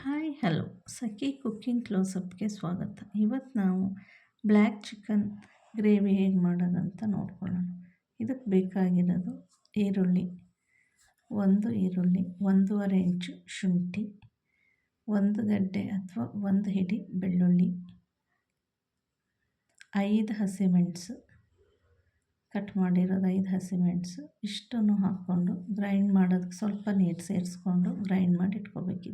Hi hello ಸಖಿ cooking ಕ್ಲೋಸಪ್ಗೆ ಸ್ವಾಗತ. ಇವತ್ತು ನಾವು ಬ್ಲ್ಯಾಕ್ ಚಿಕನ್ ಗ್ರೇವಿ ಹೇಗೆ ಮಾಡೋದಂತ ನೋಡ್ಕೊಳ್ಳೋಣ. ಇದಕ್ಕೆ ಬೇಕಾಗಿರೋದು ಈರುಳ್ಳಿ, 1.5 ಇಂಚು ಶುಂಠಿ, 1 ಗಡ್ಡೆ ಅಥವಾ 1 ಹಿಡಿ ಬೆಳ್ಳುಳ್ಳಿ, 5 ಹಸಿಮೆಣಸು, ಕಟ್ ಮಾಡಿರೋದು 5 ಹಸಿಮೆಣಸು. ಇಷ್ಟನ್ನು ಹಾಕ್ಕೊಂಡು ಗ್ರೈಂಡ್ ಮಾಡೋದಕ್ಕೆ ಸ್ವಲ್ಪ ನೀರು ಸೇರಿಸ್ಕೊಂಡು ಗ್ರೈಂಡ್ ಮಾಡಿ ಇಟ್ಕೋಬೇಕು.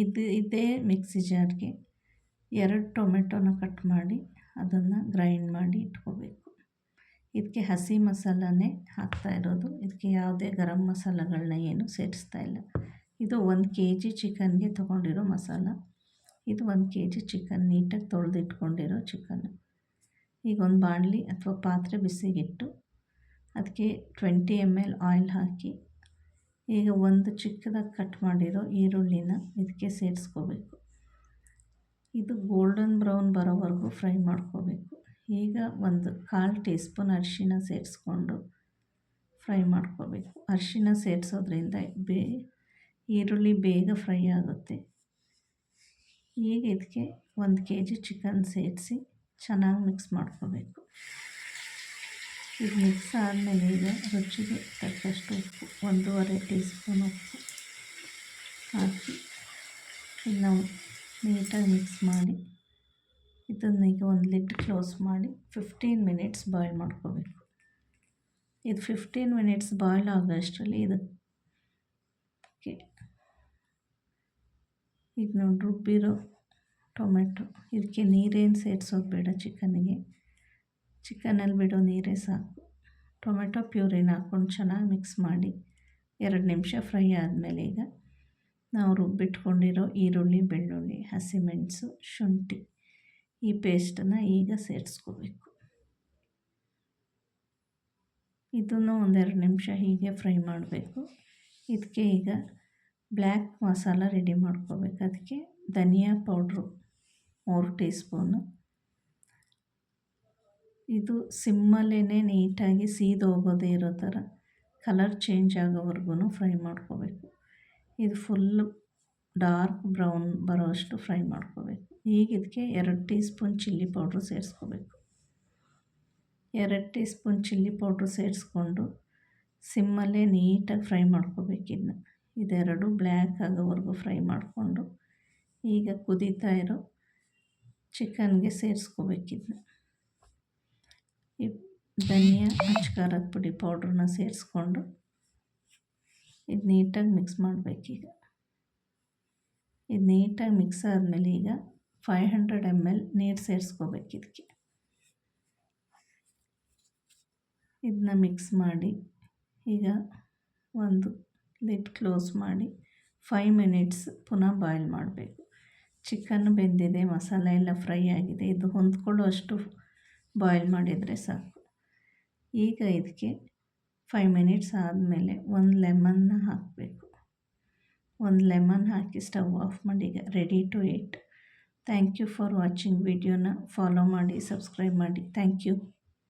ಇದೇ ಮಿಕ್ಸಿ ಜಾರ್ಗೆ 2 ಟೊಮೆಟೊನ ಕಟ್ ಮಾಡಿ ಅದನ್ನು ಗ್ರೈಂಡ್ ಮಾಡಿ ಇಟ್ಕೋಬೇಕು. ಇದಕ್ಕೆ ಹಸಿ ಮಸಾಲನೇ ಹಾಕ್ತಾ ಇರೋದು. ಇದಕ್ಕೆ ಯಾವುದೇ ಗರಂ ಮಸಾಲಗಳನ್ನ ಏನು ಸೇರಿಸ್ತಾ ಇಲ್ಲ. ಇದು 1 kg ಚಿಕನ್ಗೆ ತೊಗೊಂಡಿರೋ ಮಸಾಲ. ಇದು 1 kg ಚಿಕನ್ ನೀಟಾಗಿ ತೊಳೆದು ಇಟ್ಕೊಂಡಿರೋ ಚಿಕನ್ನು. ಈಗ ಒಂದು ಬಾಣಲಿ ಅಥವಾ ಪಾತ್ರೆ ಬಿಸಿಗಿಟ್ಟು ಅದಕ್ಕೆ 20 ml ಆಯಿಲ್ ಹಾಕಿ ಈಗ ಒಂದು ಚಿಕ್ಕದಾಗಿ ಕಟ್ ಮಾಡಿರೋ ಈರುಳ್ಳಿನ ಇದಕ್ಕೆ ಸೇರಿಸ್ಕೋಬೇಕು. ಇದು ಗೋಲ್ಡನ್ ಬ್ರೌನ್ ಬರೋವರೆಗೂ ಫ್ರೈ ಮಾಡ್ಕೋಬೇಕು. ಈಗ 1/4 ಟೀ ಸ್ಪೂನ್ ಅರಿಶಿಣ ಸೇರಿಸ್ಕೊಂಡು ಫ್ರೈ ಮಾಡ್ಕೋಬೇಕು. ಅರಿಶಿಣ ಸೇರಿಸೋದ್ರಿಂದ ಈರುಳ್ಳಿ ಬೇಗ ಫ್ರೈ ಆಗುತ್ತೆ. ಈಗ ಇದಕ್ಕೆ 1 kg ಚಿಕನ್ ಸೇರಿಸಿ ಚೆನ್ನಾಗಿ ಮಿಕ್ಸ್ ಮಾಡ್ಕೋಬೇಕು. ಇದು ಮಿಕ್ಸ್ ಆದಮೇಲೆ ಈಗ ರುಚಿಗೆ ತಕ್ಕಷ್ಟು ಉಪ್ಪು, 1.5 ಟೀ ಸ್ಪೂನ್ ಉಪ್ಪು ಹಾಕಿ ನಾವು ನೀಟಾಗಿ ಮಿಕ್ಸ್ ಮಾಡಿ ಇದನ್ನು ಈಗ ಒಂದು ಲಿಡ್ ಕ್ಲೋಸ್ ಮಾಡಿ 15 ಮಿನಿಟ್ಸ್ ಬಾಯ್ಲ್ ಮಾಡ್ಕೋಬೇಕು. ಇದು 15 ಮಿನಿಟ್ಸ್ ಬಾಯ್ಲ್ ಆಗೋಷ್ಟರಲ್ಲಿ ಇದಕ್ಕೆ ಈಗ ನಾವು ರುಬ್ಬಿರೋ ಟೊಮೆಟೊ, ಇದಕ್ಕೆ ನೀರೇನು ಸೇರಿಸೋದು ಬೇಡ. ಚಿಕನಲ್ಲಿ ಬಿಡೋ ನೀರೇ ಸಾಕು. ಟೊಮೆಟೊ ಪ್ಯೂರಿನ ಹಾಕ್ಕೊಂಡು ಚೆನ್ನಾಗಿ ಮಿಕ್ಸ್ ಮಾಡಿ 2 ನಿಮಿಷ ಫ್ರೈ ಆದಮೇಲೆ ಈಗ ನಾವು ರುಬ್ಬಿಟ್ಕೊಂಡಿರೋ ಈರುಳ್ಳಿ, ಬೆಳ್ಳುಳ್ಳಿ, ಹಸಿಮೆಣಸು, ಶುಂಠಿ ಈ ಪೇಸ್ಟನ್ನು ಈಗ ಸೇರಿಸ್ಕೋಬೇಕು. ಇದನ್ನು 1-2 ನಿಮಿಷ ಹೀಗೆ ಫ್ರೈ ಮಾಡಬೇಕು. ಇದಕ್ಕೆ ಈಗ ಬ್ಲ್ಯಾಕ್ ಮಸಾಲ ರೆಡಿ ಮಾಡ್ಕೋಬೇಕು. ಅದಕ್ಕೆ ಧನಿಯಾ ಪೌಡ್ರು 3 ಟೀ ಸ್ಪೂನು. ಇದು ಸಿಮ್ಮಲ್ಲೇ ನೀಟಾಗಿ ಹೋಗೋದೇ ಇರೋ ಥರ ಕಲರ್ ಚೇಂಜ್ ಆಗೋವರೆಗೂ ಫ್ರೈ ಮಾಡ್ಕೋಬೇಕು. ಇದು ಫುಲ್ಲು ಡಾರ್ಕ್ ಬ್ರೌನ್ ಬರೋಷ್ಟು ಫ್ರೈ ಮಾಡ್ಕೋಬೇಕು. ಈಗ ಇದಕ್ಕೆ 2 ಟೀ ಸ್ಪೂನ್ ಚಿಲ್ಲಿ ಪೌಡ್ರು ಸೇರಿಸ್ಕೋಬೇಕು. 2 ಟೀ ಸ್ಪೂನ್ ಚಿಲ್ಲಿ ಪೌಡ್ರು ಸೇರಿಸ್ಕೊಂಡು ಸಿಮ್ಮಲ್ಲೇ ನೀಟಾಗಿ ಫ್ರೈ ಮಾಡ್ಕೋಬೇಕು. ಇದೆರಡು ಬ್ಲ್ಯಾಕ್ ಆಗೋವರೆಗೂ ಫ್ರೈ ಮಾಡಿಕೊಂಡು ಈಗ ಕುದೀತಾ ಇರೋ ಚಿಕನ್ಗೆ ಸೇರಿಸ್ಕೋಬೇಕು. ಈ ಧನಿಯಾ, ಅಚ್ಕಾರದ ಪುಡಿ ಪೌಡ್ರನ್ನ ಸೇರಿಸ್ಕೊಂಡು ಇದು ನೀಟಾಗಿ ಮಿಕ್ಸ್ ಮಾಡಬೇಕೀಗ. ಇದು ನೀಟಾಗಿ ಮಿಕ್ಸ್ ಆದಮೇಲೆ ಈಗ 500 ml ನೀರು ಸೇರಿಸ್ಕೋಬೇಕು. ಇದನ್ನ ಮಿಕ್ಸ್ ಮಾಡಿ ಈಗ ಒಂದು ಲಿಡ್ ಕ್ಲೋಸ್ ಮಾಡಿ 5 ಮಿನಿಟ್ಸ್ ಪುನಃ ಬಾಯ್ಲ್ ಮಾಡಬೇಕು. ಚಿಕನ್ ಬೆಂದಿದೆ, ಮಸಾಲೆ ಎಲ್ಲ ಫ್ರೈ ಆಗಿದೆ. ಇದು ಹೊಂದ್ಕೊಳ್ಳೋ ಅಷ್ಟು ಬಾಯ್ಲ್ ಮಾಡಿದರೆ ಸಾಕು. ಈಗ ಇದಕ್ಕೆ 5 ಮಿನಿಟ್ಸ್ ಆದಮೇಲೆ 1 ಲೆಮನ್ನ ಹಾಕಬೇಕು. 1 ಲೆಮನ್ ಹಾಕಿ ಸ್ಟವ್ ಆಫ್ ಮಾಡಿ ಈಗ ready to eat. Thank you for watching. ವಿಡಿಯೋನ ಫಾಲೋ ಮಾಡಿ, ಸಬ್ಸ್ಕ್ರೈಬ್ ಮಾಡಿ. Thank you.